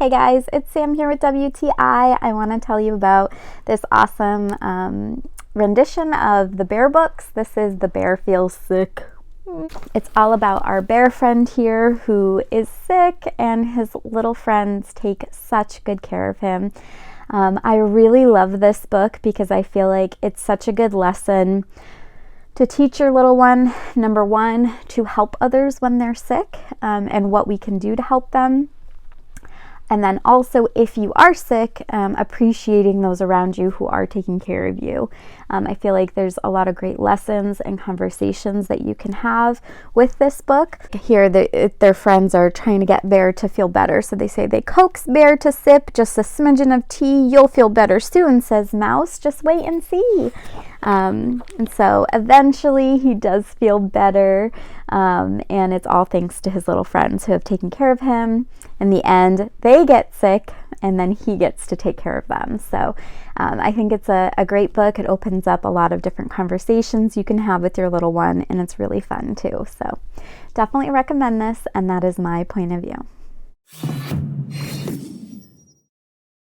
Hey guys, it's Sam here with WTI. I want to tell you about this awesome rendition of the bear books. This is The Bear Feels Sick. It's all about our bear friend here who is sick, and his little friends take such good care of him. I really love this book because I feel like it's such a good lesson to teach your little one, number one, to help others when they're sick, and what we can do to help them. And then also, if you are sick, appreciating those around you who are taking care of you. I feel like there's a lot of great lessons and conversations that you can have with this book. Here, their friends are trying to get Bear to feel better. So they say they coax Bear to sip just a smidgen of tea. You'll feel better soon, says Mouse. Just wait and see. And so eventually he does feel better. And it's all thanks to his little friends who have taken care of him. In the end, they get sick, and then he gets to take care of them. So I think it's a great book. It opens up a lot of different conversations you can have with your little one, and it's really fun too. So definitely recommend this, and that is my point of view.